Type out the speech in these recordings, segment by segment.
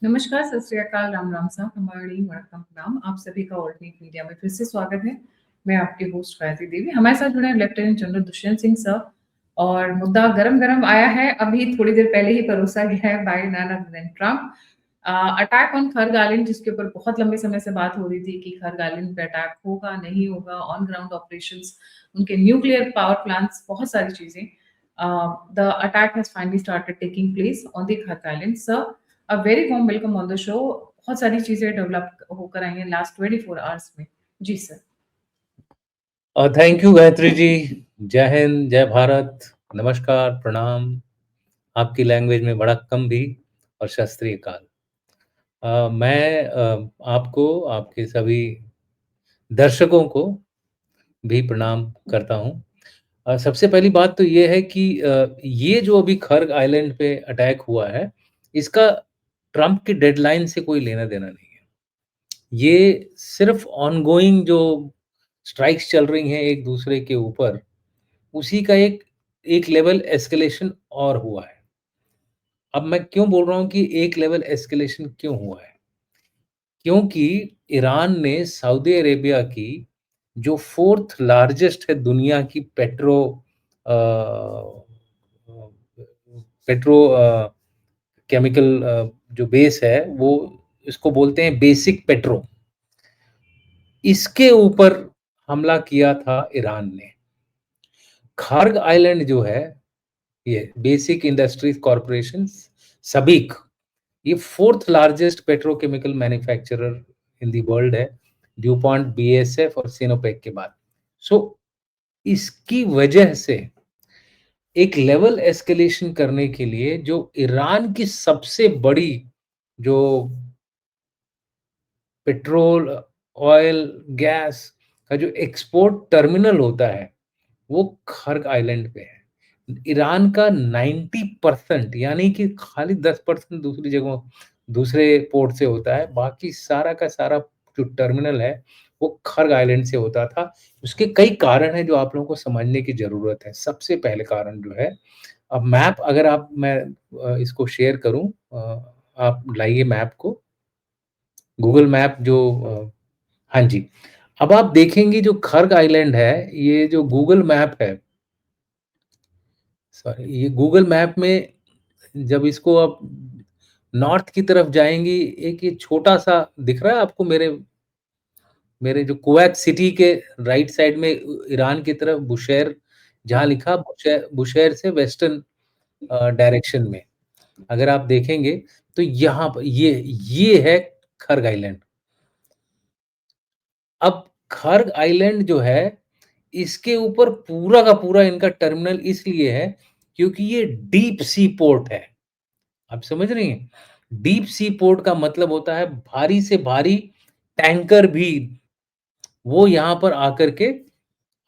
नमस्कार, सत श्री अकाल, राम राम साहब, हमारी वणक्कम प्रणाम। आप सभी का ऑल्टरनेट मीडिया में फिर से स्वागत है। मैं आपकी होस्ट गायत्री देवी। हमारे साथ जुड़े हैं lieutenant general Dushyant Singh sir और मुद्दा गरम-गरम आया है, अभी थोड़ी देर पहले ही परोसा गया है by none other than Trump. Attack on Kharg Island, जिसके ऊपर बहुत लंबे समय से बात हो रही थी कि खरग आइलैंड पे अटैक होगा, नहीं होगा, ऑन ग्राउंड ऑपरेशंस, उनके न्यूक्लियर पावर प्लांट्स, बहुत सारी चीजें। The attack has finally started taking place on the Kharg Island. Sir, a very warm welcome on the show. बहुत सारी चीजें डेवलप होकर आई हैं लास्ट 24 आवर्स में। जी sir. Thank you Gayatri ji. जय हिंद, जय भारत, नमस्कार, प्रणाम। आपकी लैंग्वेज में बड़ा कम भी और शास्त्रीय काल। मैं आपको, आपके सभी दर्शकों को भी प्रणाम करता हूँ। सबसे पहली बात तो ये है कि ये जो अभी खर्ग आइलैंड पे अटैक हुआ है, इसका ट्रम्प की डेडलाइन से कोई लेना-देना नहीं है। ये सिर्फ़ ऑनगोइंग जो स्ट्राइक्स चल रही हैं एक दूसरे के ऊपर, उसी का एक एक लेवल एस्केलेशन और हुआ है। अब मैं क्यों बोल रहा हूँ कि एक लेवल एस्केलेशन क्यों हुआ है? क्योंकि ईरान ने सऊदी अरेबिया की जो 4th लार्जेस्ट है दुनिया की अ, केमिकल जो बेस है, वो इसको बोलते हैं बेसिक पेट्रो। इसके ऊपर हमला किया था ईरान ने। खार्ग आइलैंड जो है, ये बेसिक इंडस्ट्रीज कॉर्पोरेशन, सबीक, ये 4th largest petrochemical manufacturer in the world है, ड्यूपॉन्ट, बीएएसएफ और सिनोपेक के बाद। सो इसकी वजह से एक लेवल एस्केलेशन करने के लिए जो ईरान की सबसे बड़ी जो पेट्रोल, ऑयल, गैस का जो एक्सपोर्ट टर्मिनल होता है, वो खर्ग आइलैंड पे है। ईरान का 90% यानी कि खाली 10% दूसरी जगहों, दूसरे पोर्ट से होता है, बाकी सारा का सारा जो टर्मिनल है, वो खर्ग आइलैंड से होता था। उसके कई कारण हैं जो आप लोगों को समझने की ज़रूरत है। सबसे पहले कारण जो है, अब मैप अगर आप मैं इसको शेयर करूँ, आप लाइए मैप को, गूगल मैप जो हाँ जी। अब आप देखेंगे जो खर्ग आइलैंड है, ये जो गूगल मैप है, सॉरी, ये गूगल मैप में जब इसको आप नॉर्थ की तरफ जाएँगी, एक ये छोटा-सा दिख रहा है आपको, मेरे मेरे जो कुवैत सिटी के राइट साइड में ईरान की तरफ बुशैर, जहाँ लिखा बुशैर, बुशैर से वेस्टर्न डायरेक्शन में अगर आप देखेंगे, तो यहाँ प ये है खर्ग आइलैंड। अब खर्ग आइलैंड जो है, इसके ऊपर पूरा का पूरा इनका टर्मिनल इसलिए है, क्योंकि ये डीप सी पोर्ट है। आप समझ रही हैं? डीप सी पोर्ट का मतलब होता है भारी से भारी टैंकर भी वो यहाँ पर आकर के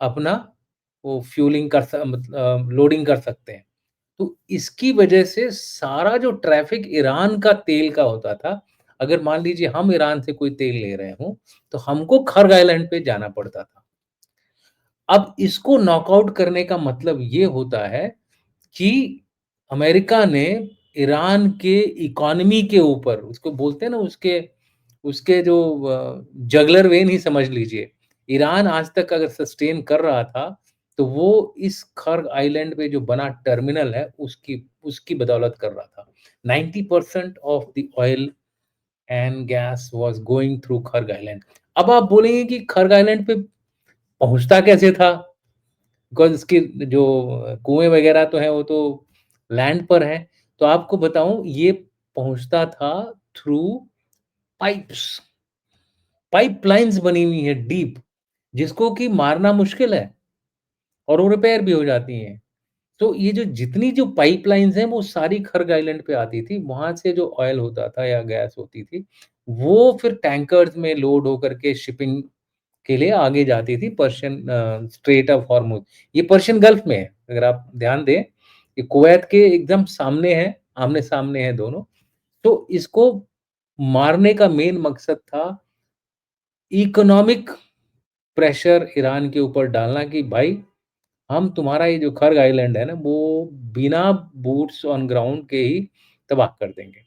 अपना वो फ्यूलिंग कर स मतलब लोडिंग कर सकते हैं। तो इसकी वजह से सारा जो ट्रैफ़िक ईरान का तेल का होता था, अगर मान लीजिए हम ईरान से कोई तेल ले रहे हों, तो हमको खर्ग आइलैंड पे जाना पड़ता था। अब इसको नॉकआउट करने का मतलब ये होता है कि अमेरिका ने ईरान के इकोनॉमी के ऊपर, उसको बोलते हैं ना, उसके उसके जो जगलर वेन ही समझ लीजिए। ईरान आज तक अगर सस्टेन कर रहा था, तो वो इस खर्ग आइलैंड पे जो बना टर्मिनल है, उसकी उसकी बदौलत कर रहा था। 90% of the oil and gas was going through खर्ग island. अब आप बोलेंगे कि खर्ग आइलैंड पे पहुँचता कैसे था? बिकॉज़ इसके जो कुएँ वगैरह तो हैं, वो तो लैंड पर हैं। तो आपको बताऊँ, ये पहुँचता था थ्रू पाइप्स। पाइपलाइन्स बनी हुई हैं डीप, जिसको कि मारना मुश्किल है और वो रिपेयर भी हो जाती हैं। तो ये जो जितनी जो पाइपलाइन्स हैं, वो सारी खर्ग आइलैंड पे आती थी। वहाँ से जो ऑयल होता था या गैस होती थी, वो फिर टैंकर्स में लोड होकर के शिपिंग के लिए आगे जाती थी पर्शियन स्ट्रेट ऑफ हॉर्मुज़। ये पर्शियन गल्फ में है, अगर आप ध्यान दें, ये कुवैत के एकदम सामने है, आमने-सामने हैं दोनों। तो इसको मारने का मेन मकसद था इकोनॉमिक प्रेशर ईरान के ऊपर डालना कि भाई, हम तुम्हारा ये जो खर्ग आइलैंड है ना, वो बिना बूट्स ऑन ग्राउंड के ही तबाह कर देंगे।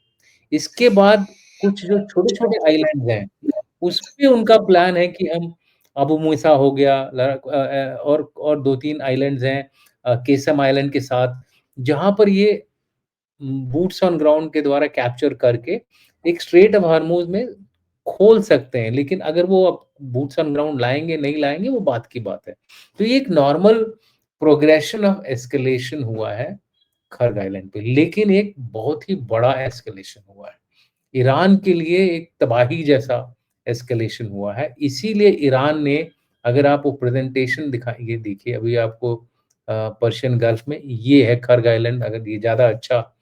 इसके बाद कुछ जो छोटे-छोटे आइलैंड्स हैं, उसपे उनका प्लान है कि हम अबू मूसा हो गया और 2-3 आइलैंड्स हैं केसम आइलैंड के साथ, जहाँ पर ये बूट्स ऑन ग्राउंड के द्वारा कैप्चर करके एक स्ट्रेट ऑफ हॉर्मुज़ में खोल सकते हैं। लेकिन अगर वो अब बूट्स ऑन ग्राउंड लाएँगे, नहीं लाएँगे, वो बात की बात है। तो ये एक नॉर्मल प्रोग्रेशन ऑफ एस्केलेशन हुआ है खर्ग आइलैंड पे, लेकिन एक बहुत ही बड़ा एस्केलेशन हुआ है। ईरान के लिए एक तबाही जैसा एस्केलेशन हुआ है। इसीलिए ईरान ने, अगर आप वो प्रेज़ेंटेशन दिखाएँगे, देखिए अभी आपको पर्शियन गल्फ में ये है खर्ग आइलैंड, अगर ये ज़्यादा अच्छा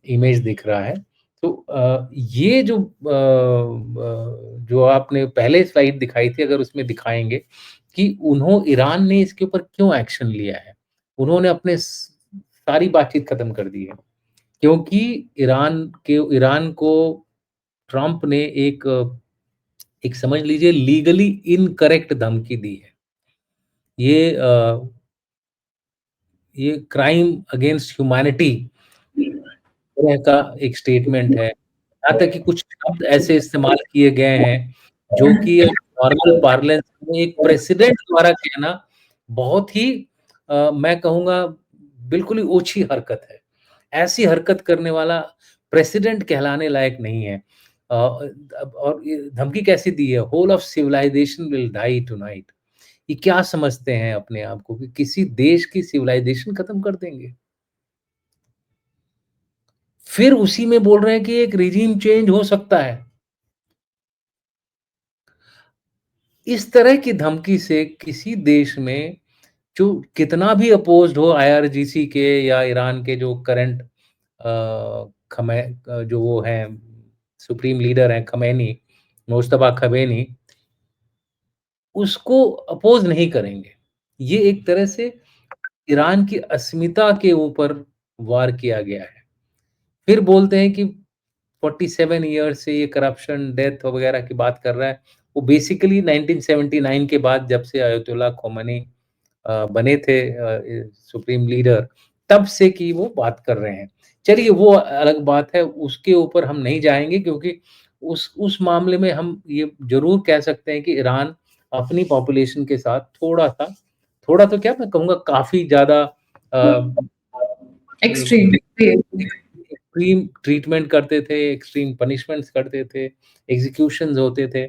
इमेज दिख रहा है। तो ये जो जो आपने पहले स्लाइड दिखाई थी, अगर उसमें दिखाएँगे कि ईरान ने इसके ऊपर क्यों एक्शन लिया है। उन्होंने अपने सारी बातचीत खत्म कर दी है। क्योंकि ईरान को ट्रम्प ने एक समझ लीजिए लीगली इनकरेक्ट धमकी दी है। ये ये क्राइम अगेंस्ट ह्यूमैनिटी तरह का एक स्टेटमेंट है। यहाँ तक कि कुछ शब्द ऐसे इस्तेमाल किए गए हैं, जो कि अब नॉर्मल पार्लेंस में एक प्रेसिडेंट द्वारा कहना बहुत ही मैं कहूँगा बिल्कुल ही ओछी हरकत है। ऐसी हरकत करने वाला प्रेसिडेंट कहलाने लायक नहीं है। और ये धमकी कैसी दी है? Whole of civilisation will die tonight. ये क्या समझते हैं अपने आप को कि किसी देश की सिविलाइजेशन खत्म कर देंगे? फिर उसी में बोल रहे हैं कि एक रिजीम चेंज हो सकता है। इस तरह की धमकी से किसी देश में जो कितना भी अपोज्ड हो आईआरजीसी के या ईरान के जो करंट जो वो हैं सुप्रीम लीडर हैं खमेनी, मुज्तबा खमेनी, उसको अपोज नहीं करेंगे। ये एक तरह से ईरान की अस्मिता के ऊपर वार किया गया है। फिर बोलते हैं कि 47 ईयर्स से ये करप्शन, डेथ वगैरह की बात कर रहा है। वो बेसिकली 1979 के बाद जब से अयतुल्ला खोमेनी बने थे सुप्रीम लीडर, तब से की वो बात कर रहे हैं। चलिए वो अलग बात है, उसके ऊपर हम नहीं जाएँगे क्योंकि उस मामले में हम ये ज़रूर कह सकते हैं कि ईरान अपनी पॉपुलेशन के साथ थोड़ा-सा, थोड़ा तो क्या मैं कहूँगा काफ़ी ज़्यादा एक्सट्रीम। एक्सट्रीम ट्रीटमेंट करते थे, एक्सट्रीम पनिशमेंट्स करते थे, एग्ज़ीक्यूशंस होते थे,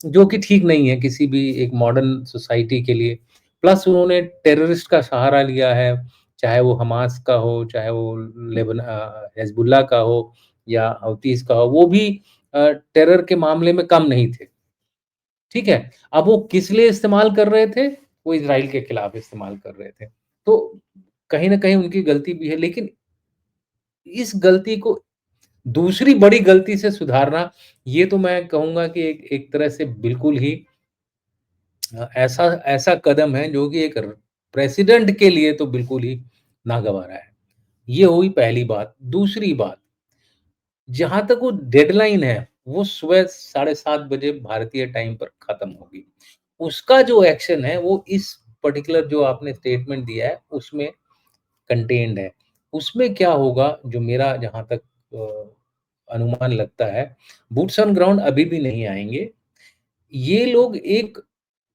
जो कि ठीक नहीं है किसी भी एक मॉडर्न सोसाइटी के लिए। प्लस उन्होंने टेररिस्ट का सहारा लिया है, चाहे वो हमास का हो, चाहे वो हिज़्बुल्लाह का हो या हौतीस का हो, वो भी टेरर के मामले में कम नहीं थे। ठीक है? अब वो किस लिए इस्तेमाल कर रहे थे? वो इज़राइल के खिलाफ इस्तेमाल कर रहे थे। तो कहीं न कहीं उनकी गलती भी है, लेकिन इस गलती को दूसरी बड़ी गलती से सुधारना, ये तो मैं कहूँगा कि एक एक तरह से बिल्कुल ही ऐसा ऐसा कदम है जो कि एक प्रेसिडेंट के लिए तो बिल्कुल ही नागवारा है। ये हुई पहली बात। दूसरी बात, जहाँ तक वो डेडलाइन है, वो सुबह 7:30 बजे भारतीय टाइम पर खत्म होगी। उसका जो एक्शन है, वो इस पर्टिकुलर जो आपने स्टेटमेंट दिया है, उसमें कंटेन्ड है। उसमें क्या होगा, जो मेरा जहाँ तक अनुमान लगता है, बूट्स ऑन ग्राउंड अभी भी नहीं आएँगे। ये लोग एक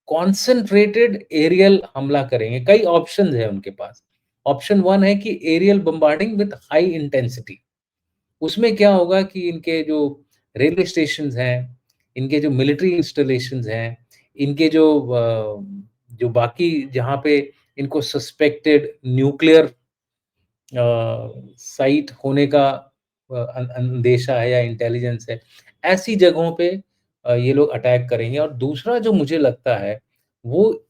कॉन्सन्ट्रेटेड एरियल हमला करेंगे। कई ऑप्शंस हैं उनके पास। ऑप्शन 1 है कि aerial bombarding with high intensity. उसमें क्या होगा कि इनके जो रेलवे स्टेशंस हैं, इनके जो मिलिट्री इंस्टॉलेशंस हैं, इनके जो बाकी जहाँ पे इनको सस्पेक्टेड न्यूक्लियर साइट होने का अंदेशा है या इंटेलिजेंस है, ऐसी जगहों पे ये लोग अटैक करेंगे। और दूसरा जो मुझे लगता है, वो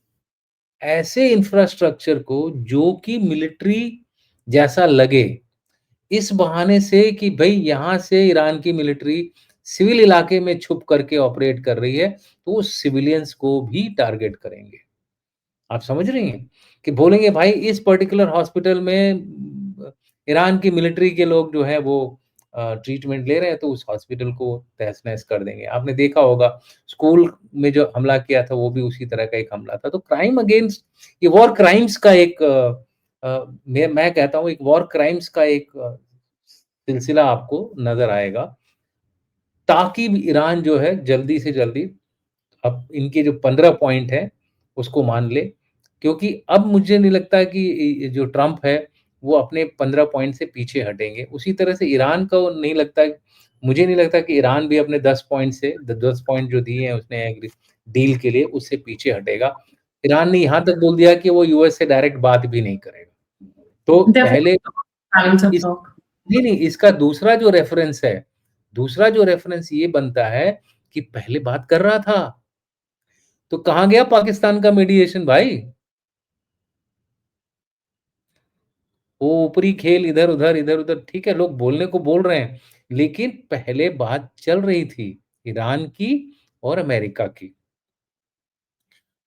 ऐसे इंफ्रास्ट्रक्चर को जो कि मिलिट्री जैसा लगे, इस बहाने से कि भई यहाँ से ईरान की मिलिट्री सिविल इलाके में छुप करके ऑपरेट कर रही है, तो वो सिविलियंस को भी टारगेट करेंगे। आप समझ रही हैं? कि बोलेंगे भाई इस पर्टिकुलर हॉस्पिटल में ईरान की मिलिट्री के लोग जो हैं वो ट्रीटमेंट ले रहे हैं, तो उस हॉस्पिटल को तहस-नहस कर देंगे। आपने देखा होगा स्कूल में जो हमला किया था वो भी उसी तरह का एक हमला था। तो क्राइम अगेंस्ट ये वॉर क्राइम्स का एक मैं कहता हूँ एक वॉर क्राइम्स का एक सिलसिला आपको नज़र आएगा। ताकि ईरान जो है जल्दी से जल्दी अब इनके जो 15 पॉइंट हैं, उसको मान ले। क्योंकि अब मुझे नहीं लगता कि जो ट्रम्प है, वो अपने 15 पॉइंट से पीछे हटेंगे। उसी तरह से ईरान को नहीं लगता, मुझे नहीं लगता कि ईरान भी अपने 10 पॉइंट से द 10 पॉइंट जो दिए हैं उसने एग्री डील के लिए, उससे पीछे हटेगा। ईरान ने यहाँ तक बोल दिया कि वो यूएस से डायरेक्ट बात भी नहीं करेगा। तो There were पहले channels of इस talk. नहीं, नहीं, इसका दूसरा जो रेफरेंस ये बनता है कि पहले बात कर रहा था। तो कहाँ गया पाकिस्तान का मीडिएशन भाई? वो ऊपरी खेल इधर-उधर, इधर-उधर ठीक है, लोग बोलने को बोल रहे हैं, लेकिन पहले बात चल रही थी ईरान की और अमेरिका की।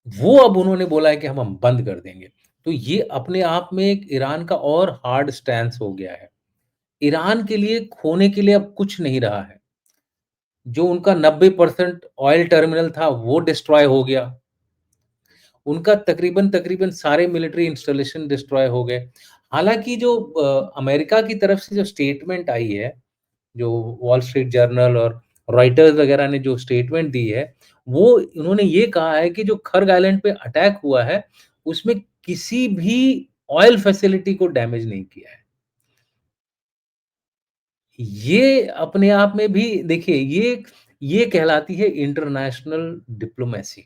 वो अब उन्होंने बोला है कि हम बंद कर देंगे। तो ये अपने आप में एक ईरान का और हार्ड स्टैंस हो गया है। ईरान के लिए खोने के लिए अब कुछ नहीं रहा है। जो उनका 90% ऑयल टर्मिनल था, वो डिस्ट्रॉय हो गया। उनका तकरीबन-तकरीबन सारे मिलिट्री इंस्टॉलेशन डिस्ट्रॉय हो गए। हालाँकि जो अमेरिका की तरफ से जो स्टेटमेंट आई है, जो वॉल स्ट्रीट जर्नल और रॉयटर्स वगैरह ने जो स्टेटमेंट दी है, वो उन्होंने ये कहा है कि जो खर्ग आइलैंड पे अटैक हुआ है, उसमें किसी भी ऑयल फैसिलिटी को डैमेज नहीं किया है। ये अपने आप में भी देखिए, ये कहलाती है इंटरनेशनल डिप्लोमेसी।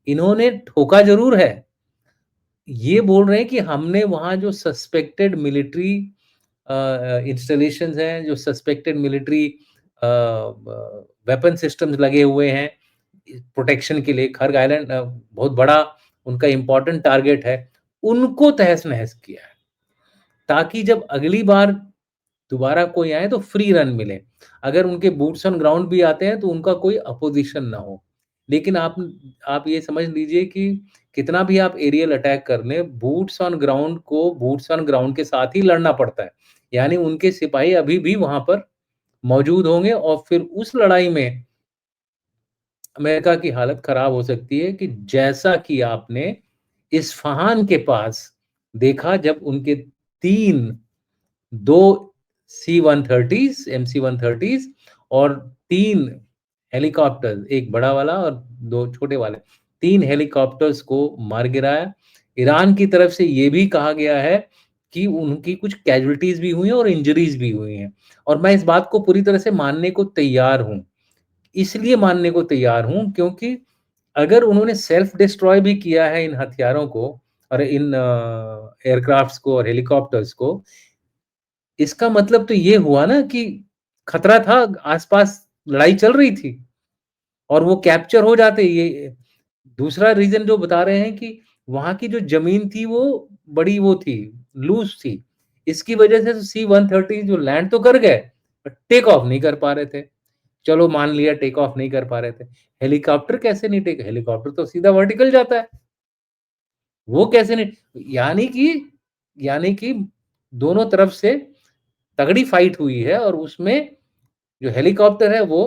इन्होंने ठोका ज़रूर है। ये बोल रहे हैं कि हमने वहाँ जो सस्पेक्टेड मिलिट्री इंस्टॉलेशंस हैं, जो सस्पेक्टेड मिलिट्री वेपन सिस्टम्स लगे हुए हैं प्रोटेक्शन के लिए, खर्ग आइलैंड बहुत बड़ा उनका इम्पोर्टेंट टारगेट है, उनको तहस-नहस किया है, ताकि जब अगली बार दोबारा कोई आए तो फ्री रन मिले। अगर उनके बूट्स ऑन ग्राउंड भी आते हैं तो उनका कोई अपोज़िशन ना हो। लेकिन आप ये समझ लीजिए कि कितना भी आप एरियल अटैक कर लें, बूट्स ऑन ग्राउंड को बूट्स ऑन ग्राउंड के साथ ही लड़ना पड़ता है। यानी उनके सिपाही अभी भी वहाँ पर मौजूद होंगे और फिर उस लड़ाई में अमेरिका की हालत खराब हो सकती है कि जैसा कि आपने इस्फ़हान के पास देखा जब उनके 3 2 सी-130s, एमसी-130s और 3 हेलीकॉप्टर, 1 बड़ा वाला और 2 छोटे वाले, 3 हेलीकॉप्टर्स को मार गिराया। ईरान की तरफ से ये भी कहा गया है कि उनकी कुछ कैजुअल्टीज़ भी हुई हैं और इंजरीज़ भी हुई हैं और मैं इस बात को पूरी तरह से मानने को तैयार हूँ। इसलिए मानने को तैयार हूँ क्योंकि अगर उन्होंने सेल्फ डिस्ट्रॉय भी किया है इन हथियारों को और इन एयरक्राफ्ट्स को और हेलीकॉप्टर्स को, इसका मतलब तो ये हुआ ना कि खतरा था, आस-पास लड़ाई चल रही थी और वो कैप्चर हो जाते। ये दूसरा रीज़न जो बता रहे हैं कि वहाँ की जो ज़मीन थी वो बड़ी वो थी, लूज़ थी। इसकी वजह से सी-130 जो लैंड तो कर गए, बट टेक ऑफ नहीं कर पा रहे थे। चलो मान लिया टेक ऑफ नहीं कर पा रहे थे। हेलीकॉप्टर कैसे नहीं टेक हेलीकॉप्टर तो सीधा वर्टिकल जाता है। वो कैसे नहीं यानी कि दोनों तरफ से तगड़ी फाइट हुई है और उसमें जो हेलीकॉप्टर है वो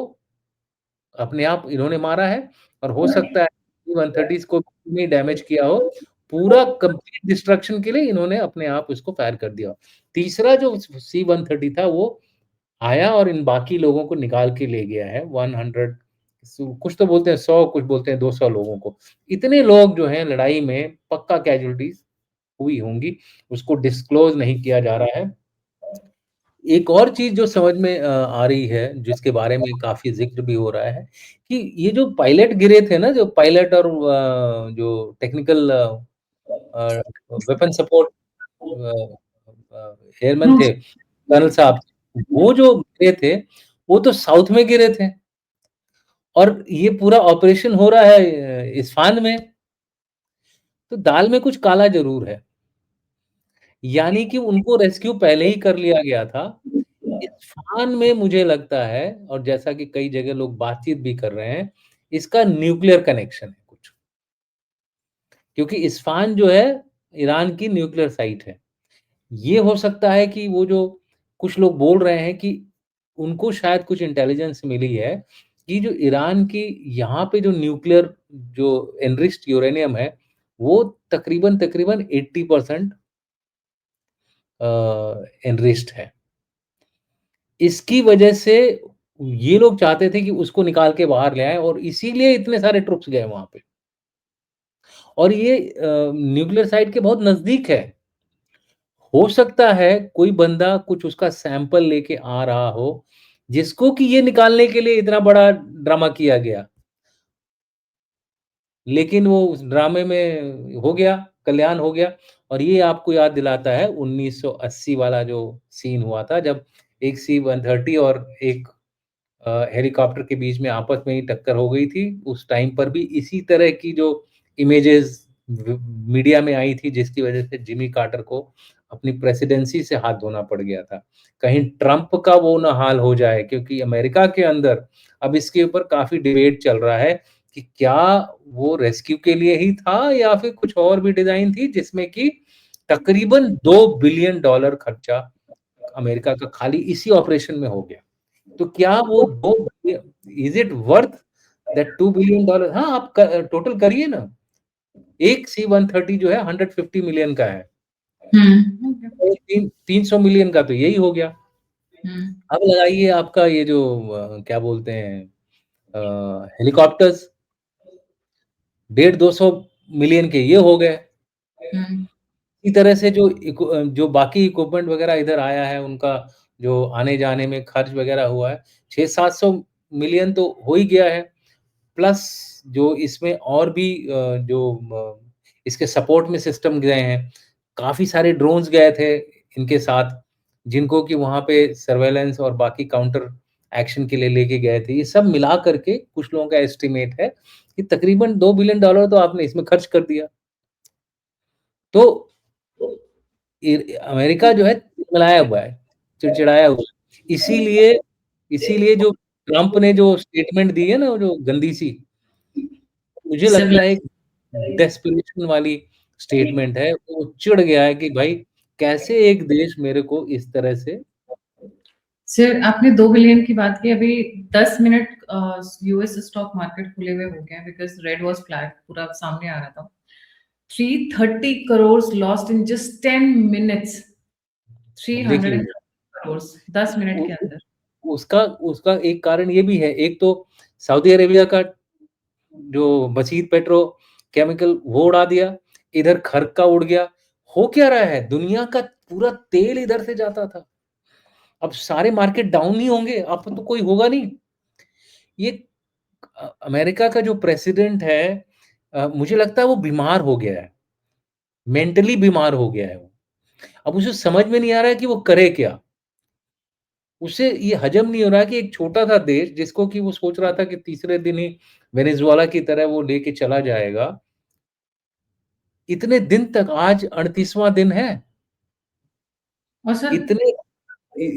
अपने आप इन्होंने मारा है और हो सकता है सी-130s को भी डैमेज किया हो। पूरा कंप्लीट डिस्ट्रक्शन के लिए इन्होंने अपने आप उसको फायर कर दिया। तीसरा जो सी-130 था वो आया और इन बाकी लोगों को निकाल के ले गया है 100 कुछ तो बोलते हैं 100 कुछ बोलते हैं 200 लोगों को। इतने लोग जो हैं लड़ाई में पक्का कैजुअल्टीज़ हुई होंगी, उसको डिस्क्लोज़ नहीं किया जा रहा है। एक और चीज़ जो समझ में आ रही है, जिसके बारे में काफ़ी ज़िक्र भी हो रहा है, कि ये जो पायलट गिरे थे ना, जो पायलट और जो टेक्निकल वेपन सपोर्ट अ एयरमैन थे, कर्नल साहब, वो जो गिरे थे, वो तो साउथ में गिरे थे और ये पूरा ऑपरेशन हो रहा है इस्फ़ान में, तो दाल में कुछ काला ज़रूर है। यानी कि उनको रेस्क्यू पहले ही कर लिया गया था। इस्फ़ान में मुझे लगता है और जैसा कि कई जगह लोग बातचीत भी कर रहे हैं, इसका न्यूक्लियर कनेक्शन है कुछ। क्योंकि इस्फ़ान जो है, ईरान की न्यूक्लियर साइट है। ये हो सकता है कि वो जो कुछ लोग बोल रहे हैं कि उनको शायद कुछ इंटेलिजेंस मिली है, कि जो ईरान की यहाँ पे जो न्यूक्लियर जो एनरिच्ड यूरेनियम है, वो तकरीबन-तकरीबन 80% एनरिच्ड है। इसकी वजह से ये लोग चाहते थे कि उसको निकाल के बाहर ले आएँ और इसीलिए इतने सारे ट्रुप्स गए वहाँ पे। और ये न्यूक्लियर साइट के बहुत नज़दीक है। हो सकता है कोई बंदा कुछ उसका सैंपल लेके आ रहा हो, जिसको कि ये निकालने के लिए इतना बड़ा ड्रामा किया गया। लेकिन वो उस ड्रामे में हो गया, कल्याण हो गया और ये आपको याद दिलाता है 1980 वाला जो सीन हुआ था जब एक सी-130 और एक हेलीकॉप्टर के बीच में आपस में ही टक्कर हो गई थी। उस टाइम पर भी इसी तरह की जो इमेजेस मीडिया में आई थी जिसकी वजह से जिमी कार्टर को अपनी प्रेसिडेंसी से हाथ धोना पड़ गया था। कहीं ट्रंप का वो ना हाल हो जाए क्योंकि अमेरिका के अंदर अब इसके ऊपर काफ़ी डिबेट चल रहा है कि क्या वो रेस्क्यू के लिए ही था या फिर कुछ और भी डिज़ाइन थी जिसमें कि तकरीबन $2 बिलियन खर्चा अमेरिका का खाली इसी ऑपरेशन में हो गया। तो क्या वो 2 is it worth that $2 billion? हाँ, आप क टोटल करिए ना। एक सी-130 जो है 150 मिलियन का है ओके। और 300 मिलियन का तो यही हो गया। हुँ, अब लगाइए आपका ये जो क्या बोलते हैं हेलीकॉप्टर्स 150-200 मिलियन के ये हो गए। हुँ, इसी तरह से जो बाकी इक्विपमेंट वगैरह इधर आया है, उनका जो आने-जाने में खर्च वगैरह हुआ है, 600-700 मिलियन तो हो ही गया है। प्लस जो इसमें और भी इसके सपोर्ट में सिस्टम गए हैं। काफ़ी सारे ड्रोन्स गए थे इनके साथ, जिनको कि वहाँ पे सर्वेलेंस और बाकी काउंटर एक्शन के लिए लेके गए थे। ये सब मिला कर के कुछ लोगों का एस्टिमेट है कि तकरीबन $2 बिलियन तो आपने इसमें खर्च कर दिया। तो अमेरिका जो है तिलमिलाया हुआ है, चिड़चिड़ाया हुआ है। इसीलिए जो ट्रम्प ने जो स्टेटमेंट दी है ना, वो जो गंदी सी, मुझे लगता है सिविलाइज़ डेस्परेशन वाली स्टेटमेंट है। वो चिढ़ गया है कि भाई कैसे एक देश मेरे को इस तरह से सर, आपने 2 बिलियन की बात की, अभी 10 मिनट यूएस स्टॉक मार्केट खुले हुए हो गए हैं बिकॉज़ रेड वाज़ फ्लैग पूरा सामने आ रहा था। 330 crore lost in just 10 minutes, देखिए 330 करोड़ 10 मिनट उ के उ अंदर। उसका उसका एक कारण ये भी है। एक तो सऊदी अरेबिया का जो मजीद पेट्रोकेमिकल वो उड़ा दिया, इधर खर्क का उड़ गया। हो क्या रहा है? दुनिया का पूरा तेल इधर से जाता था। अब सारे मार्केट डाउन ही होंगे, अब तो कोई होगा नहीं। ये अमेरिका का जो प्रेसिडेंट है मुझे लगता है वो बीमार हो गया है, मेंटली बीमार हो गया है वो। अब उसे समझ में नहीं आ रहा है कि वो करे क्या? उसे ये हज़म नहीं हो रहा है कि एक छोटा-सा देश जिसको कि वो सोच रहा था कि तीसरे दिन ही वेनेज़ुएला की तरह वो लेके चला जाएगा। इतने दिन तक आज 38वाँ दिन है। और सर इतने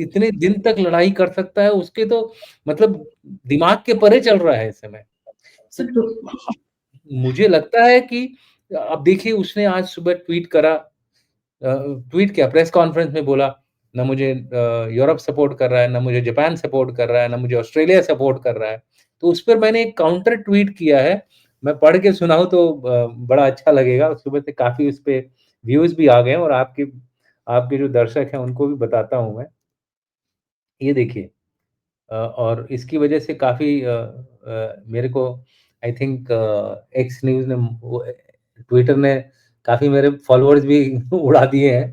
इतने दिन तक लड़ाई कर सकता है उसके तो मतलब दिमाग के परे चल रहा है इस समय। तो सर तो मुझे लगता है कि अब देखिए उसने आज सुबह ट्वीट करा ट्वीट क्या प्रेस कॉन्फ्रेंस में बोला, ना मुझे यूरोप सपोर्ट कर रहा है, ना मुझे जापान सपोर्ट कर रहा है, ना मुझे ऑस्ट्रेलिया सपोर्ट कर रहा है। तो उस पर मैंने एक काउंटर ट्वीट किया है, मैं पढ़ के सुनाऊँ तो बड़ा अच्छा लगेगा। सुबह से काफ़ी उस पे व्यूज़ भी आ गए हैं और आपके आपके जो दर्शक हैं उनको भी बताता हूँ मैं। ये देखिए और इसकी वजह से काफ़ी मेरे को आई थिंक एक्स न्यूज़ ने वो ट्विटर ने काफ़ी मेरे फॉलोअर्स भी उड़ा दिए हैं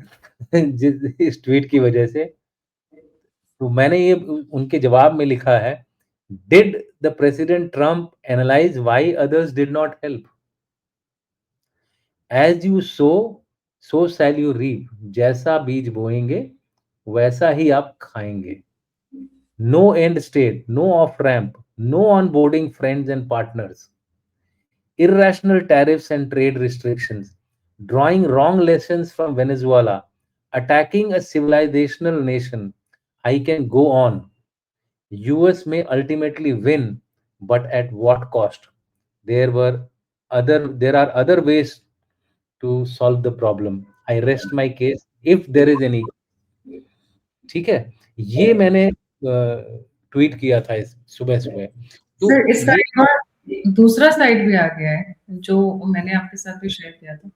इस ट्वीट की वजह से। तो मैंने ये उनके जवाब में लिखा है, did the president Trump analyse why others did not help? As you sow shall you reap. जैसा बीज बोएँगे, वैसा ही आप खाएँगे। No end state, no off ramp, no onboarding friends and partners, irrational tariffs and trade restrictions, drawing wrong lessons from Venezuela, attacking a civilizational nation. I can go on. US may ultimately win, but at what cost? There are other ways to solve the problem. I rest my case if there is any. ठीक है? ये मैंने tweet किया था इस सुबह-सुबह। तो sir इसका ये एक और दूसरा साइड भी आ गया है, जो मैंने आपके साथ भी शेयर किया था।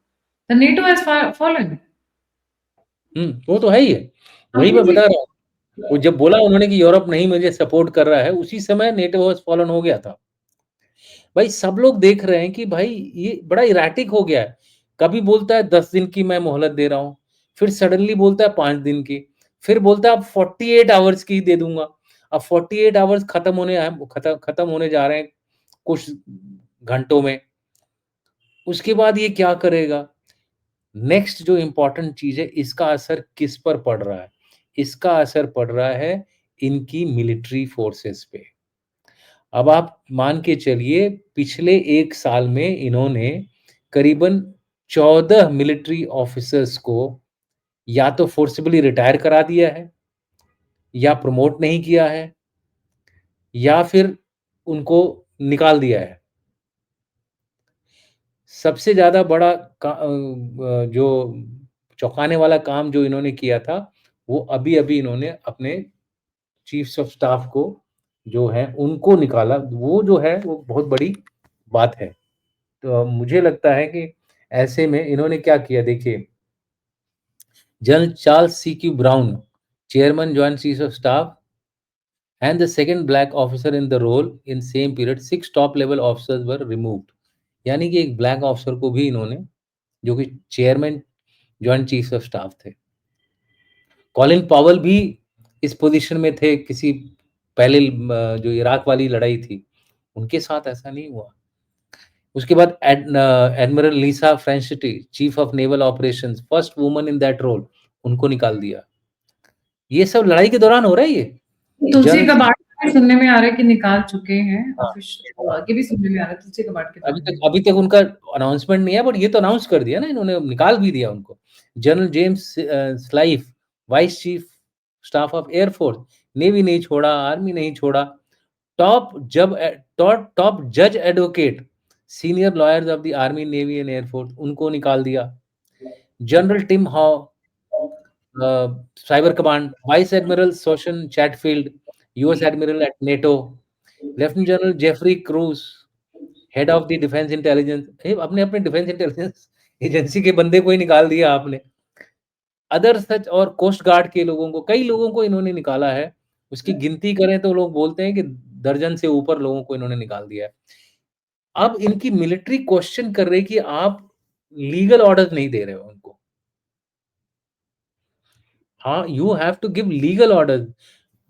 द नेटो हैज़ फॉलोन वो तो है ही है। वही मैं कंप्लीटली बता रहा हूँ। वो जब बोला उन्होंने कि यूरोप नहीं मुझे सपोर्ट कर रहा है, उसी समय नेटो हैज़ फॉलन हो गया था। भाई सब लोग देख रहे हैं कि भाई ये बड़ा इरैटिक हो गया है। कभी बोलता है 10 दिन की मैं मोहलत दे रहा हूँ, फिर सडनली बोलता है 5 दिन की, फिर बोलता है अब 48 आवर्स की दे दूँगा। अब 48 आवर्स खत्म होने जा रहे हैं कुछ घंटों में। उसके बाद ये क्या करेगा? नेक्स्ट जो इम्पोर्टेंट चीज़ है, इसका असर किस पर पड़ रहा है? इसका असर पड़ रहा है इनकी मिलिट्री फोर्सेस पे। अब आप मान के चलिए पिछले 1 साल में इन्होंने करीबन 14 मिलिट्री ऑफिसर्स को या तो फोर्सिबली रिटायर करा दिया है, या प्रमोट नहीं किया है, या फिर उनको निकाल दिया है। सबसे ज़्यादा बड़ा जो चौंकाने वाला काम जो इन्होंने किया था, वो अभी-अभी इन्होंने अपने चीफ्स ऑफ स्टाफ को जो है उनको निकाला। वो जो है वो बहुत बड़ी बात है। तो मुझे लगता है कि ऐसे में इन्होंने क्या किया देखिए, general Charles CQ brown, chairman joint chiefs of staff and the second black officer in the role in same period 6 top level officers were removed। यानी कि एक ब्लैक ऑफिसर को भी इन्होंने, जो कि chairman joint chiefs of staff थे। Colin Pavel भी इस पोजीशन में थे किसी पहले जो इराक वाली लड़ाई थी, उनके साथ ऐसा नहीं हुआ। उसके बाद admiral Lisa Franchetti, chief of naval operations, first woman in that role, उनको निकाल दिया। ये सब लड़ाई के दौरान हो रहा है ये। तुलसी जनरल कबाड़ भी सुनने में आ रहा है कि निकाल चुके हैं, हाँ, ऑफिशियल आगे भी सुनने में आ रहा है तुलसी कबाड़ के दौरान भी। अभी तक उनका अनाउंसमेंट नहीं है, बट ये तो अनाउंस कर दिया ना इन्होंने, निकाल भी दिया उनको। General James Slife, vice chief staff of air force, navy नहीं छोड़ा, आर्मी नहीं छोड़ा। टॉप जज advocate, senior lawyers of the army, navy and air force, उनको निकाल दिया। General Tim Haugh, cyber command, vice admiral Shoshana Chatfield, US admiral at NATO, lieutenant general Jeffrey Kruse, head of the defence intelligence. अपने अपने defence intelligence agency के बंदे को ही निकाल दिया आपने। अदर सच और कोस्ट गार्ड के लोगों को, कई लोगों को इन्होंने निकाला है। उसकी गिनती करें तो लोग बोलते हैं कि दर्जन से ऊपर लोगों को इन्होंने निकाल दिया है। अब इनकी मिलिट्री क्वेश्चन कर रही है कि आप लीगल ऑर्डर नहीं दे रहे हो उनको। हाँ, you have to give legal order.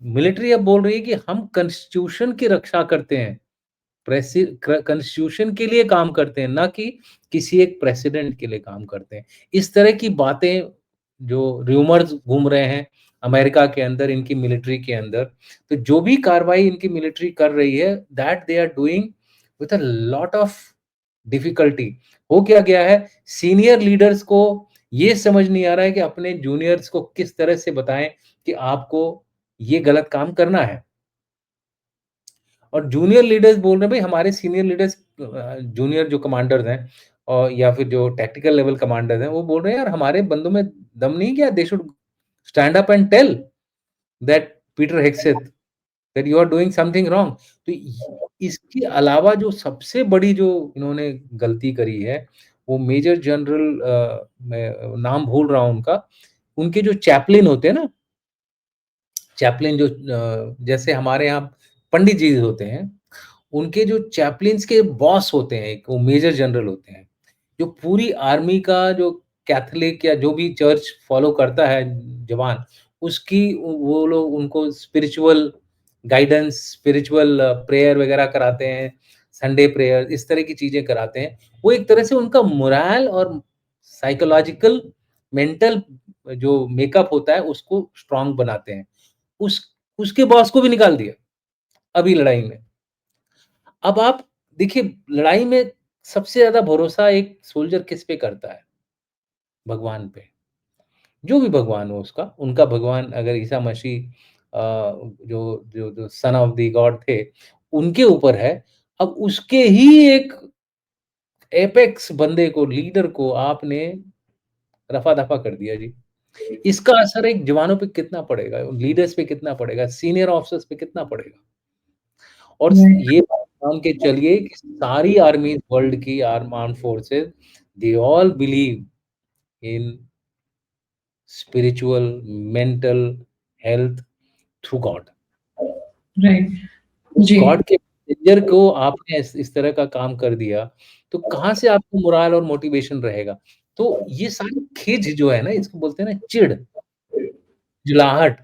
Military अब बोल रही है कि हम कॉन्स्टिट्यूशन की रक्षा करते हैं, कॉन्स्टिट्यूशन के लिए काम करते हैं, ना कि किसी एक प्रेसिडेंट के लिए काम करते हैं। इस तरह की बातें जो रूमर्स घूम रहे हैं अमेरिका के अंदर, इनकी मिलिट्री के अंदर, तो जो भी कार्रवाई इनकी मिलिट्री कर रही है, that they are doing with a lot of difficulty. हो क्या गया है, सीनियर लीडर्स को ये समझ नहीं आ रहा है कि अपने जूनियर्स को किस तरह से बताएं कि आपको ये गलत काम करना है। और जूनियर लीडर्स बोल रहे हैं भाई, हमारे सीनियर लीडर्स, जूनियर जो कमांडर्स हैं और या फिर जो टैक्टिकल लेवल कमांडर्स हैं, वो बोल रहे हैं यार हमारे बंदों में दम नहीं, क्या they should stand up and tell that Peter Hegseth that you are doing something wrong. तो इसके अलावा जो सबसे बड़ी जो इन्होंने गलती करी है, वो मेजर जनरल, मैं नाम भूल रहा हूँ उनका, उनके जो चैपलिन होते हैं ना, चैपलिन जो जैसे हमारे यहाँ पंडित जी होते हैं, उनके जो चैपलिन्स के बॉस होते हैं, एक वो मेजर जनरल होते हैं, जो पूरी आर्मी का जो कैथोलिक या जो भी चर्च फॉलो करता है जवान, उसकी वो लोग उनको स्पिरिचुअल गाइडेंस, स्पिरिचुअल प्रेयर वगैरह कराते हैं, संडे प्रेयर, इस तरह की चीज़ें कराते हैं। वो एक तरह से उनका मोरल और साइकोलॉजिकल, मेंटल जो मेकअप होता है, उसको स्ट्रॉन्ग बनाते हैं। उस उसके बॉस को भी निकाल दिया, अभी लड़ाई में। अब आप देखिए, लड़ाई में सबसे ज़्यादा भरोसा एक सोल्जर किस पे करता है? भगवान पे। जो भी भगवान हो उसका, उनका भगवान अगर ईसा मसीह जो सन ऑफ द गॉड थे, उनके ऊपर है। अब उसके ही एक एपेक्स बंदे को, लीडर को आपने रफ़ा-दफ़ा कर दिया जी। इसका असर एक जवानों पे कितना पड़ेगा? लीडर्स पे कितना पड़ेगा? सीनियर ऑफिसर्स पे कितना पड़ेगा? और राइट। ये बात मान के चलिए कि सारी आर्मीज़ वर्ल्ड की armed forces, they all believe in spiritual, mental health, through God. Right. उस जी। गॉड के मैसेंजर को आपने इस तरह का काम कर दिया, तो कहाँ से आपको मोरल और मोटिवेशन रहेगा? तो ये सारी खिझ जो है ना, इसको बोलते हैं ना चिढ़, चिल्लाहट,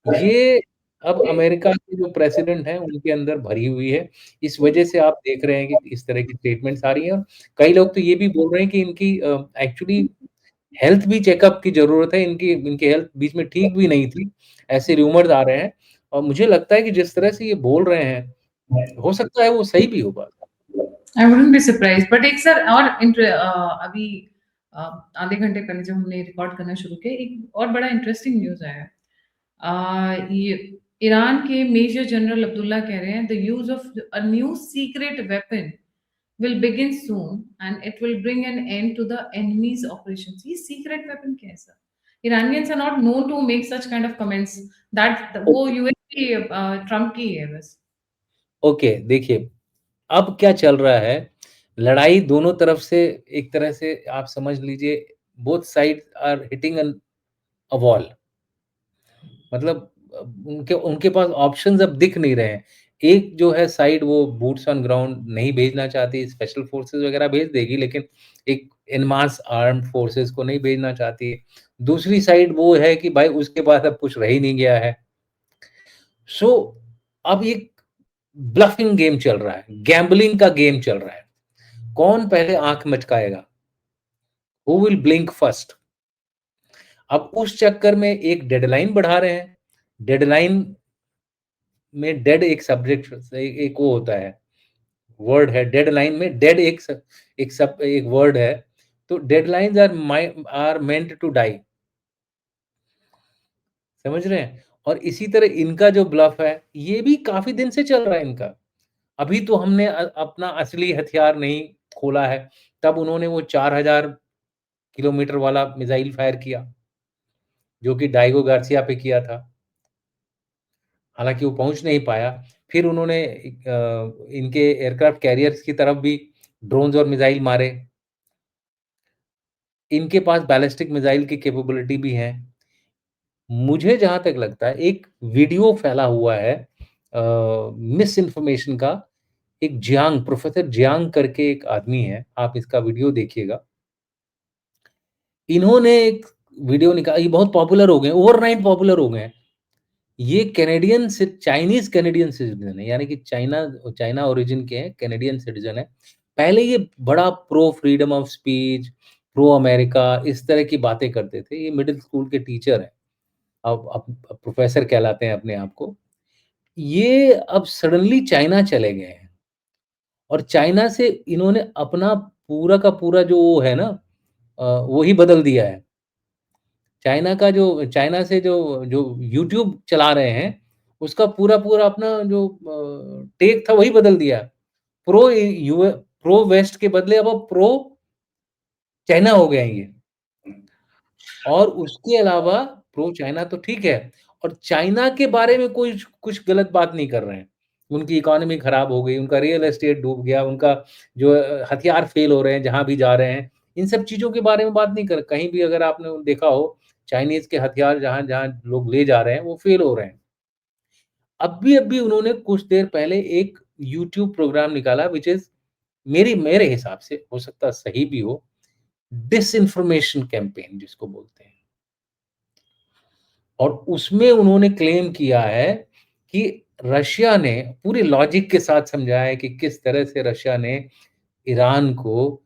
ये अब अमेरिका के जो प्रेसिडेंट हैं, उनके अंदर भरी हुई है। इस वजह से आप देख रहे हैं कि इस तरह की स्टेटमेंट्स आ रही हैं और कई लोग तो ये भी बोल रहे हैं कि इनकी एक्चुअली हेल्थ भी चेकअप की ज़रूरत है, इनकी हेल्थ बीच में ठीक भी नहीं थी, ऐसे रूमर्स आ रहे हैं और मुझे लगता है कि जिस तरह से ये बोल रहे हैं, हो सकता है वो सही भी हो बात। आई वुडन्ट बी सरप्राइज्ड, बट एक सर और अभी अ, आधे घंटे पहले जब हमने रिकॉर्ड करना शुरू किया, एक और बड़ा इंटरेस्टिंग न्यूज़ आया है। ये ईरान के मेजर जनरल अब्दुल्ला कह रहे हैं the use of a new secret weapon will begin soon and it will bring an end to the enemy's operations. ये secret weapon क्या है sir? Iranians are not known to make such kind of comments. That वो okay, US की Trump की है बस। Okay, देखिए, अब क्या चल रहा है, लड़ाई दोनों तरफ से एक तरह से आप समझ लीजिए both sides are hitting a wall. मतलब उनके उनके पास ऑप्शंस अब दिख नहीं रहे हैं। एक जो है साइड वो बूट्स ऑन ग्राउंड नहीं भेजना चाहती, स्पेशल फोर्सेस वगैरह भेज देगी लेकिन एक एन मास आर्म्ड फोर्सेस को नहीं भेजना चाहती है। दूसरी साइड वो है कि भाई उसके पास अब कुछ रह ही नहीं गया है। सो अब एक ब्लफिंग गेम चल रहा है, गैम्बलिंग का गेम चल रहा है। कौन पहले आँख मचकाएगा? Who will blink first? अब उस चक्कर में एक डेडलाइन बढ़ा रहे हैं। डेडलाइन में डेड एक सब्जेक्ट एक वो होता है, वर्ड है डेडलाइन में डेड एक वर्ड है। तो deadlines are meant to die, समझ रहे हैं? और इसी तरह इनका जो ब्लफ है, ये भी काफ़ी दिन से चल रहा है इनका। अभी तो हमने अपना असली हथियार नहीं खोला है, तब उन्होंने वो 4000 किलोमीटर वाला मिसाइल फायर किया, जो कि डाइगो गार्सिया पे किया था। हालाँकि वो पहुँच नहीं पाया। फिर उन्होंने इनके एयरक्राफ्ट कैरियर्स की तरफ भी ड्रोन्स और मिसाइल मारे। इनके पास बैलिस्टिक मिसाइल की कैपेबिलिटी भी है। मुझे जहाँ तक लगता है एक वीडियो फैला हुआ है मिस इन्फॉर्मेशन का। एक जियांग प्रोफ़ेसर जियांग करके एक आदमी है, आप इसका वीडियो देखिएगा। इन्होंने एक वीडियो ये बहुत पॉपुलर हो गए, ओवरनाइट पॉपुलर हो गए हैं। ये चाइनीज़ कैनेडियन सिटिज़न है, यानी कि चाइना ओरिजिन के हैं, कैनेडियन सिटिज़न है। पहले ये बड़ा pro freedom of speech, pro America इस तरह की बातें करते थे। ये मिडल स्कूल के टीचर हैं। अब प्रोफ़ेसर कहलाते हैं अपने आप को। ये अब सडनली चाइना चले गए हैं और चाइना से इन्होंने अपना पूरा का पूरा जो वो है ना वो ही बदल दिया है। चाइना से जो यूट्यूब चला रहे हैं, उसका पूरा-पूरा अपना जो टेक था वही बदल दिया। प्रो वेस्ट के बदले अब प्रो चाइना हो गए हैं ये। और उसके अलावा प्रो चाइना तो ठीक है और चाइना के बारे में कोई कुछ गलत बात नहीं कर रहे हैं। उनकी इकोनॉमी खराब हो गई, उनका रियल एस्टेट डूब गया, उनका जो हथियार फेल हो रहे हैं जहाँ भी जा रहे हैं, इन सब चीज़ों के बारे में बात नहीं कर कहीं भी अगर आपने देखा हो, चाइनीज़ के हथियार जहाँ-जहाँ लोग ले जा रहे हैं, वो फेल हो रहे हैं। अभी-अभी उन्होंने कुछ देर पहले एक यूट्यूब प्रोग्राम निकाला व्हिच इज़ मेरे हिसाब से हो सकता है सही भी हो, डिसइन्फॉर्मेशन कैंपेन जिसको बोलते हैं। और उसमें उन्होंने क्लेम किया है कि रशिया ने पूरे लॉजिक के साथ समझाया है कि किस तरह से रशिया ने ईरान को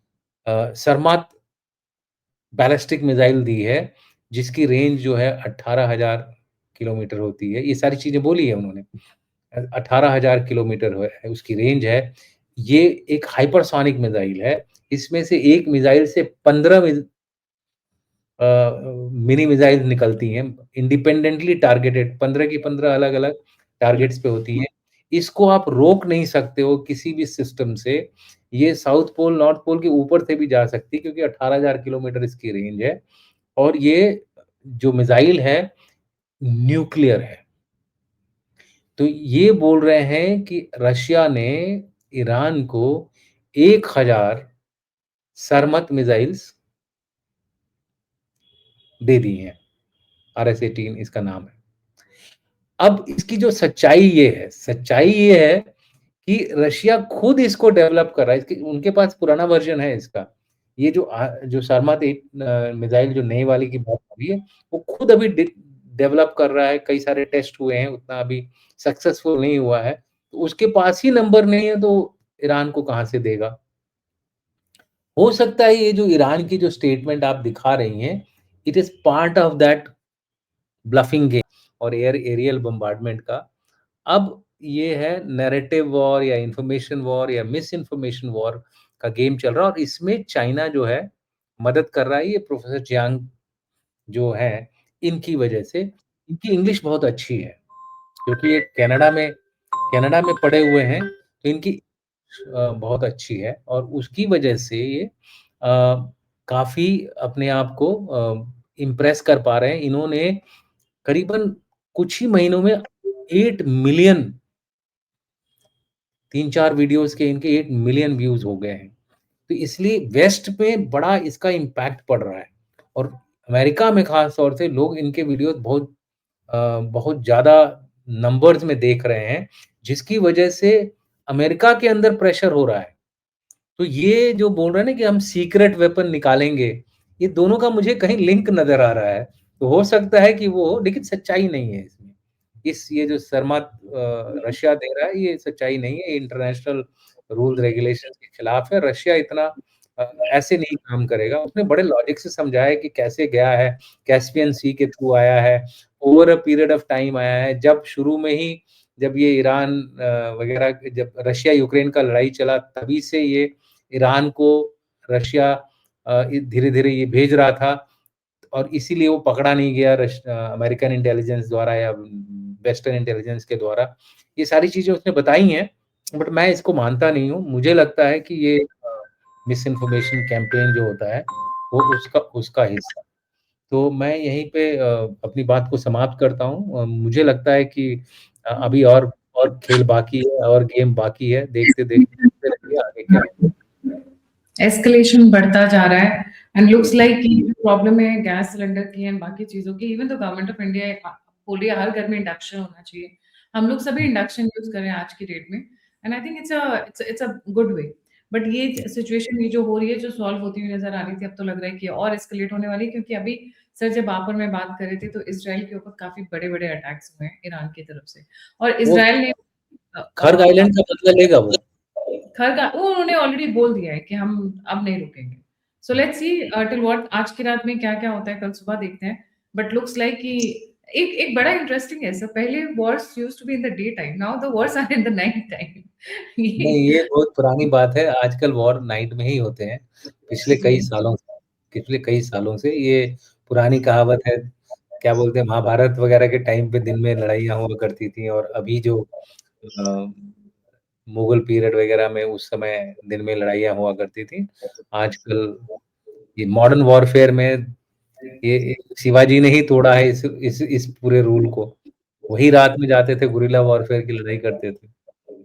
सरमात बैलिस्टिक मिसाइल दी है, जिसकी रेंज जो है 18,000 किलोमीटर होती है। ये सारी चीज़ें बोली है उन्होंने। 18,000 किलोमीटर है उसकी रेंज है। ये एक हाइपरसोनिक मिसाइल है। इसमें से एक मिसाइल से 15 अ, मिनी मिसाइल निकलती हैं, इंडिपेंडेंटली टारगेटेड 15 की 15 अलग-अलग टारगेट्स पे होती हैं। इसको आप रोक नहीं सकते हो किसी भी सिस्टम से। ये साउथ पोल, नॉर्थ पोल के ऊपर से भी जा सकती है क्योंकि 18,000 किलोमीटर इसकी रेंज है और ये जो मिसाइल है, न्यूक्लियर है। तो ये बोल रहे हैं कि रशिया ने ईरान को 1000 सरमत मिसाइल्स दे दी हैं। RS-18 इसका नाम है। अब इसकी जो सच्चाई ये है कि रशिया खुद इसको डेवलप कर रहा है। इसके उनके पास पुराना वर्ज़न है इसका। ये जो सरमत 8 मिसाइल जो नई वाली की बात हो रही है, वो खुद अभी डेवलप कर रहा है। कई सारे टेस्ट हुए हैं, उतना अभी सक्सेसफुल नहीं हुआ है। तो उसके पास ही नंबर नहीं है, तो ईरान को कहाँ से देगा? हो सकता है ये जो ईरान की जो स्टेटमेंट आप दिखा रही हैं, it is part of that bluffing game और एरियल बम्बार्डमेंट का। अब ये है नैरेटिव वॉर या इन्फॉर्मेशन वॉर या मिस इन्फॉर्मेशन वॉर का गेम चल रहा है और इसमें चाइना जो है मदद कर रहा है। ये प्रोफेसर जियांग जो हैं, इनकी वजह से। इनकी इंग्लिश बहुत अच्छी है, क्योंकि ये कनाडा में पढ़े हुए हैं, तो इनकी बहुत अच्छी है और उसकी वजह से ये काफ़ी अपने आप को इम्प्रेस कर पा रहे हैं। इन्होंने करीबन कुछ ही महीनों में 8 मिलियन 3-4 वीडियोज़ के इनके 8 मिलियन व्यूज़ हो गए हैं। तो इसलिए वेस्ट में बड़ा इसका इम्पैक्ट पड़ रहा है और अमेरिका में ख़ास तौर से लोग इनके वीडियोज़ बहुत ज़्यादा नंबर्स में देख रहे हैं, जिसकी वजह से अमेरिका के अंदर प्रेशर हो रहा है। तो ये जो बोल रहे हैं ना कि हम सीक्रेट वेपन निकालेंगे, ये दोनों का मुझे कहीं लिंक नज़र आ रहा है। तो हो सकता है कि वो लेकिन सच्चाई नहीं है इसमें। ये जो सरमत रशिया दे रहा है, ये सच्चाई नहीं है, ये इंटरनेशनल रूल्स रेगुलेशंस के खिलाफ है। रशिया इतना ऐसे नहीं काम करेगा। उसने बड़े लॉजिक से समझाया है कि कैसे गया है, कैस्पियन सी के थ्रू आया है, over a period of time आया है। जब शुरू में ही जब ये ईरान वगैरह जब रशिया यूक्रेन का लड़ाई चला, तभी से ये ईरान को रशिया धीरे-धीरे ये भेज रहा था और इसीलिए वो पकड़ा नहीं गया अमेरिकन इंटेलिजेंस द्वारा या वेस्टर्न इंटेलिजेंस के द्वारा। ये सारी चीज़ें उसने बताई हैं, बट मैं इसको मानता नहीं हूँ। मुझे लगता है कि ये मिस इन्फॉर्मेशन कैंपेन जो होता है, वो उसका उसका हिस्सा है। तो मैं यहीं पे अपनी बात को समाप्त करता हूँ। मुझे लगता है कि अभी और खेल बाकी है और गेम बाकी है। देखते रहिए आगे क्या होता है। एस्केलेशन बढ़ता जा रहा है एंड लुक्स लाइक कि जो प्रॉब्लम है गैस सिलेंडर की एंड बाकी चीज़ों की, even the government of India बोल रही है हर घर में इंडक्शन होना चाहिए। हम लोग सभी इंडक्शन यूज़ कर रहे हैं आज की डेट में and I think it's a good way. But ये सिचुएशन ये जो हो रही है, जो सॉल्व होती हुई नज़र आ रही थी, अब तो लग रहा है कि और एस्केलेट होने वाली है, क्योंकि अभी सर जब आप और मैं बात कर रहे थे, तो इज़राइल के ऊपर काफ़ी बड़े-बड़े अटैक्स हुए हैं ईरान की तरफ से और वो इज़राइल ने खर्ग आइलैंड का बदला लेगा वो। खरगा वो उन्होंने ऑलरेडी बोल दिया है कि हम अब नहीं रुकेंगे। So let's see till what आज की रात में क्या-क्या होता है, कल सुबह देखते हैं। बट लुक्स लाइक कि एक एक बड़ा इंटरेस्टिंग है सर, पहले wars used to be in the day time, now the wars are in the night time. नहीं, ये ये बहुत पुरानी बात है। आजकल वॉर नाइट में ही होते हैं। पिछले कई जी, सालों से पिछले कई सालों से ये पुरानी कहावत है। क्या बोलते हैं, महाभारत वगैरह के टाइम पे दिन में लड़ाइयाँ हुआ करती थी और अभी जो मुगल पीरियड वगैरह में उस समय दिन में लड़ाइयाँ हुआ करती थी। आजकल ये मॉडर्न वॉरफेयर में ये शिवाजी ने ही तोड़ा है इस पूरे रूल को। वही रात में जाते थे, गुरिल्ला वॉरफेयर की लड़ाई करते थे।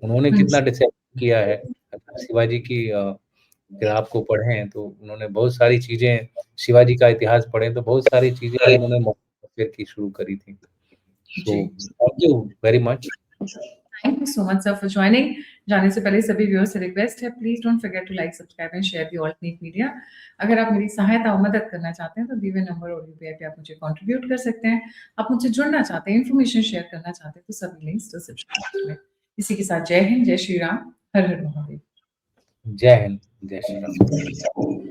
उन्होंने हाँ कितना जी, डिसाइड किया है। अगर शिवाजी की किताब को पढ़ें तो उन्होंने बहुत सारी चीज़ें, शिवाजी का इतिहास पढ़ें तो बहुत सारी चीज़ें उन्होंने वॉरफेयर की शुरू करी थी। So ji. Thank you very much. Thank you so much sir for joining. जाने से पहले सभी व्यूअर्स से रिक्वेस्ट है, please don't forget to like, subscribe and share the alternate media. अगर आप मेरी सहायता और मदद करना चाहते हैं, तो दिए हुए नंबर और यूपीआई पे आप मुझे कंट्रीब्यूट कर सकते हैं। आप मुझसे जुड़ना चाहते हैं, इन्फॉर्मेशन शेयर करना चाहते हैं, तो सभी लिंक्स डिस्क्रिप्शन में। इसी के साथ जय हिंद, जय श्री राम, हर हर महादेव। जय हिंद, जय श्री राम।